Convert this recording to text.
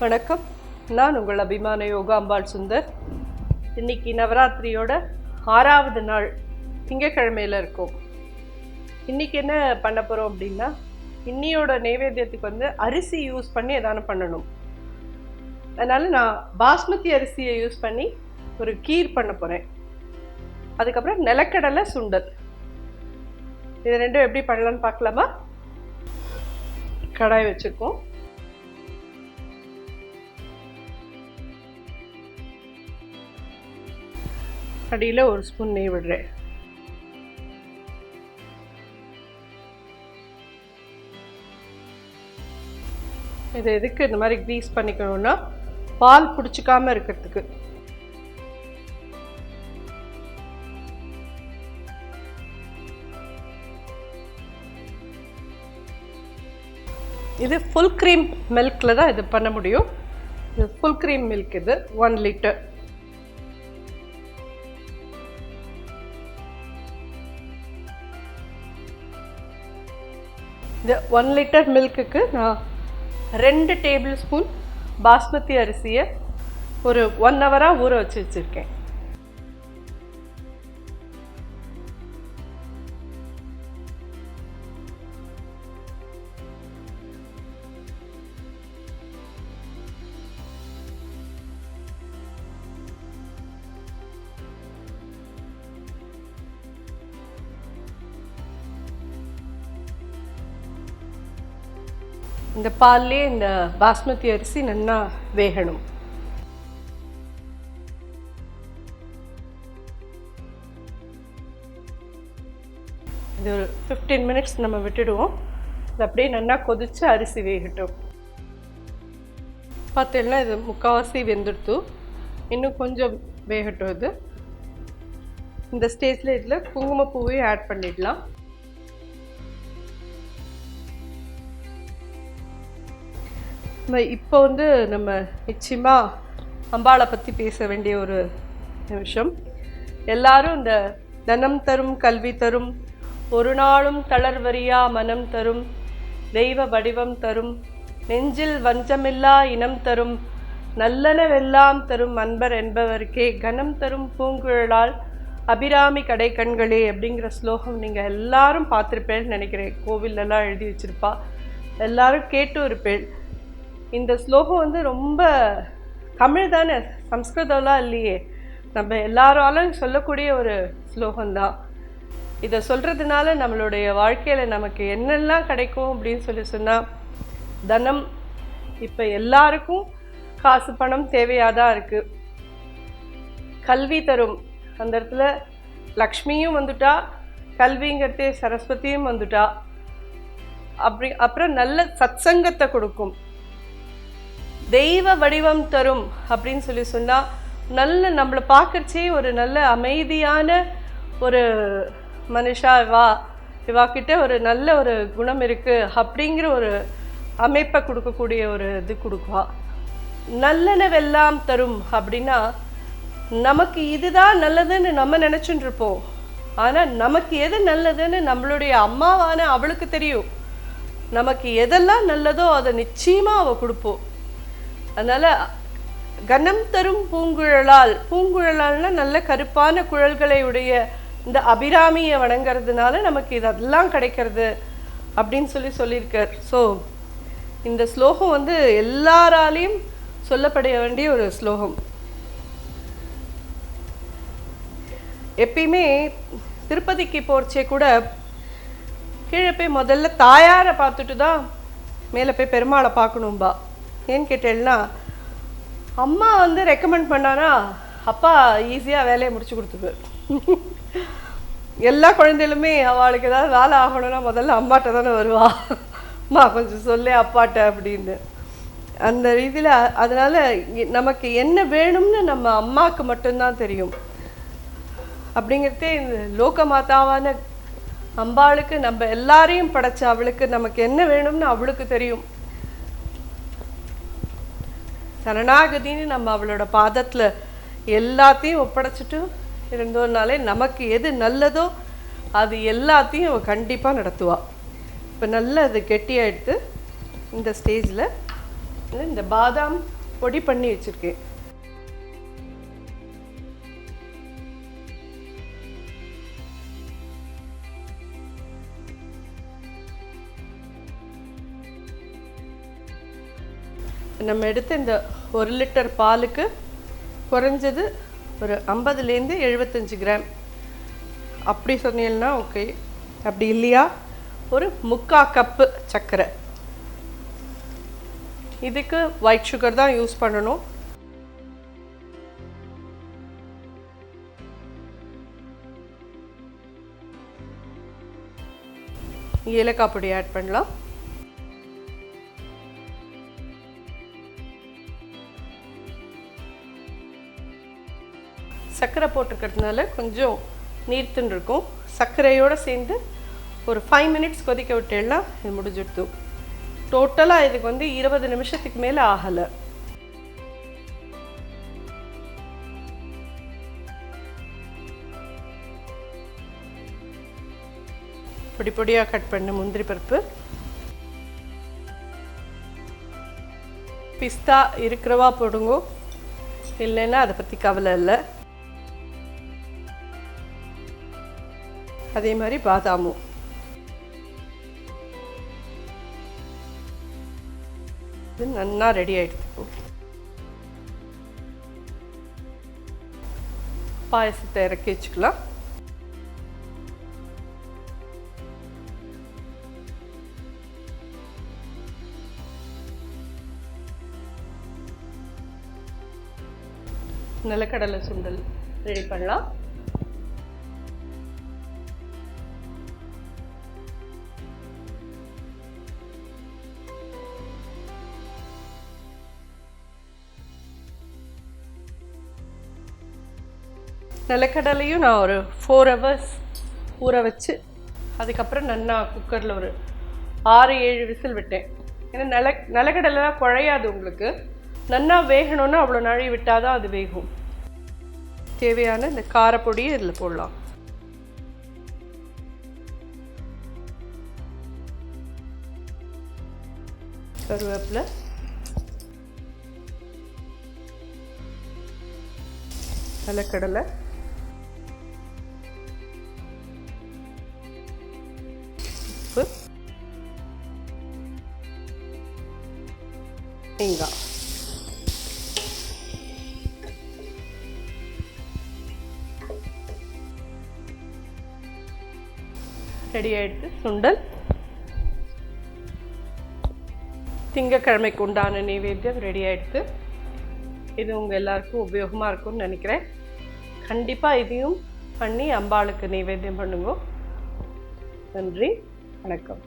வணக்கம், நான் உங்கள் அபிமான யோகாம்பாள் சுந்தர். இன்றைக்கி நவராத்திரியோட 6வது நாள் திங்கக்கிழமையில் இருக்கோம். இன்றைக்கி என்ன பண்ண போகிறோம் அப்படின்னா, இன்னியோட நைவேத்தியத்துக்கு அரிசி யூஸ் பண்ணி எதான பண்ணணும். அதனால் நான் பாஸ்மதி அரிசியை யூஸ் பண்ணி ஒரு கீர் பண்ண போகிறேன். அதுக்கப்புறம் நிலக்கடலை சுண்டல், இது ரெண்டும் எப்படி பண்ணலான்னு பார்க்கலாமா? கடாய் வச்சுருக்கோம். அடியில் 1 ஸ்பூன் நெய் விடுறேன். இது எதுக்கு இந்த மாதிரி க்ரீஸ் பண்ணிக்கணும்னா, பால் பிடிச்சிக்காமல் இருக்கிறதுக்கு. இது ஃபுல் க்ரீம் மில்கில் தான் இது பண்ண முடியும். இது ஃபுல் க்ரீம் மில்க், இது 1 லிட்டர். இந்த 1 லிட்டர் மில்க்குக்கு நான் 2 டேபிள் ஸ்பூன் பாஸ்மதி அரிசியை ஒரு 1 ஹவராக ஊற வச்சு வச்சுருக்கேன். இந்த பால்லே இந்த பாஸ்மதி அரிசி நல்லா வேகணும். இது ஒரு 15 மினிட்ஸ் நம்ம விட்டுடுவோம். இது அப்படியே நல்லா கொதித்து அரிசி வேகட்டும். பார்த்தீங்கன்னா இது முக்கால்வாசி வெந்துடுத்து, இன்னும் கொஞ்சம் வேகட்டும். இது இந்த ஸ்டேஜில் இதில் குங்குமப்பூவையும் ஆட் பண்ணிடலாம். இப்போ நம்ம நிச்சயமாக அம்பாளை பற்றி பேச வேண்டிய ஒரு நிமிஷம். எல்லாரும் இந்த தனம் தரும் கல்வி தரும், ஒரு நாளும் தளர்வரியா மனம் தரும், தெய்வ வடிவம் தரும், நெஞ்சில் வஞ்சமில்லா இனம் தரும், நல்லனவெல்லாம் தரும் அன்பர் என்பவருக்கே கனம் தரும் பூங்குழலால் அபிராமி கடை கண்களே அப்படிங்கிற ஸ்லோகம் நீங்கள் எல்லாரும் பார்த்துருப்பேன்னு நினைக்கிறேன். கோவிலெல்லாம் எழுதி வச்சுருப்பா, எல்லாரும் கேட்டு இருப்பேன். இந்த ஸ்லோகம் ரொம்ப தமிழ் தானே, சம்ஸ்கிருதம்லாம் இல்லையே, நம்ம எல்லாராலும் சொல்லக்கூடிய ஒரு ஸ்லோகம்தான். இதை சொல்கிறதுனால நம்மளுடைய வாழ்க்கையில் நமக்கு என்னெல்லாம் கிடைக்கும் அப்படின்னு சொன்னால், தனம் இப்போ எல்லாருக்கும் காசு பணம் தேவையாக தான் இருக்குது. கல்வி தரும், அந்த இடத்துல லக்ஷ்மியும் வந்துட்டா, கல்விங்கிறதே சரஸ்வதியும் வந்துட்டா. அப்புறம் நல்ல சத்சங்கத்தை கொடுக்கும். தெய்வ வடிவம் தரும் அப்படின்னு சொன்னால், நல்ல நம்மளை பார்க்கறச்சே ஒரு நல்ல அமைதியான ஒரு மனுஷா, இவாக்கிட்ட ஒரு நல்ல ஒரு குணம் இருக்குது அப்படிங்கிற ஒரு அமைப்பை கொடுக்கக்கூடிய ஒரு இது கொடுக்குவா. நல்லனவெல்லாம் தரும் அப்படின்னா, நமக்கு இதுதான் நல்லதுன்னு நம்ம நினச்சிட்டு இருப்போம். ஆனால் நமக்கு எது நல்லதுன்னு நம்மளுடைய அம்மாவான அவளுக்கு தெரியும். நமக்கு எதெல்லாம் நல்லதோ அதை நிச்சயமாக அவள் கொடுப்போம். அதனால் கனம் தரும் பூங்குழலால், பூங்குழலால்னா நல்ல கருப்பான குழல்களை உடைய இந்த அபிராமியை வணங்கிறதுனால நமக்கு இதெல்லாம் கிடைக்கிறது அப்படின்னு சொல்லியிருக்கார். ஸோ இந்த ஸ்லோகம் எல்லாராலையும் சொல்லப்பட வேண்டிய ஒரு ஸ்லோகம். எப்பயுமே திருப்பதிக்கு போகிறச்சே கூட கீழே போய் முதல்ல தாயாரை பார்த்துட்டு தான் மேலே போய் பெருமாளை பார்க்கணும்பா. ஏன்னு கேட்டேன்னா, அம்மா ரெக்கமெண்ட் பண்ணானா அப்பா ஈஸியாக வேலையை முடிச்சு கொடுத்துருவார். எல்லா குழந்தைகளுமே அவளுக்கு ஏதாவது வேலை ஆகணும்னா முதல்ல அம்மாட்ட தானே வருவா, அம்மா கொஞ்சம் சொல்லு அப்பாட்ட அப்படின்னு. அந்த ரீதியில் அதனால் நமக்கு என்ன வேணும்னு நம்ம அம்மாவுக்கு மட்டும்தான் தெரியும். அப்படிங்கிறதே இந்த லோக மாதாவான அம்பாளுக்கு, நம்ம எல்லாரையும் படைச்ச அவளுக்கு நமக்கு என்ன வேணும்னு அவளுக்கு தெரியும். சரணாகதின்னு நம்ம அவளோட பாதத்தில் எல்லாத்தையும் ஒப்படைச்சிட்டு இருந்தோம்னாலே நமக்கு எது நல்லதோ அது எல்லாத்தையும் அவள் கண்டிப்பாக நடத்துவாள். இப்போ நல்லா அது கெட்டியாக எடுத்து இந்த ஸ்டேஜில் இந்த பாதாம் பொடி பண்ணி வச்சுருக்கேன். நம்ம எடுத்த இந்த 1 லிட்டர் பாலுக்கு குறைஞ்சது ஒரு 50லேருந்து 75 கிராம் அப்படி சொன்னீங்கன்னா ஓகே. அப்படி இல்லையா ஒரு 3/4 கப்பு சர்க்கரை. இதுக்கு ஒயிட் சுகர் தான் யூஸ் பண்ணணும். ஏலக்காய் பொடி ஆட் பண்ணலாம். சர்க்கரை போட்டிருக்கிறதுனால கொஞ்சம் நீர்த்துன்னு இருக்கும். சர்க்கரையோடு சேர்ந்து ஒரு 5 மினிட்ஸ் கொதிக்க விட்டேன்னா இது முடிஞ்சிடுது. டோட்டலாக இதுக்கு 20 நிமிஷத்துக்கு மேலே ஆகலை. பொடி பொடியாக கட் பண்ண முந்திரி பருப்பு, பிஸ்தா இருக்கிறவா போடுங்கோ, இல்லைன்னா அதை பற்றி கவலை இல்லை. அதே மாதிரி பாதாமும். இது நல்லா ரெடி ஆகிடுது. பாயசத்தை இறக்கி வச்சுக்கலாம். நிலக்கடலை சுண்டல் ரெடி பண்ணலாம். நிலக்கடலையும் நான் ஒரு 4 ஹவர்ஸ் ஊற வச்சு அதுக்கப்புறம் நல்லா குக்கரில் ஒரு 6-7 விசில் விட்டேன். ஏன்னா நிலக்கடலைலாம் குழையாது. உங்களுக்கு நல்லா வேகணும்னா அவ்வளோ நாழி விட்டால் தான் அது வேகும். தேவையான இந்த காரப்பொடியை இதில் போடலாம். கருவேப்பிலை, நிலக்கடலை, உப்பு, தேங்காய். ரெடி ஆகிடுது சுண்டல். திங்கக்கிழமைக்கு உண்டான நைவேத்தியம் ரெடி ஆகிடுது. இது உங்கள் எல்லாருக்கும் உபயோகமாக இருக்கும்னு நினைக்கிறேன். கண்டிப்பாக இதையும் பண்ணி அம்பாளுக்கு நைவேத்தியம் பண்ணுங்க. நன்றி, வணக்கம்.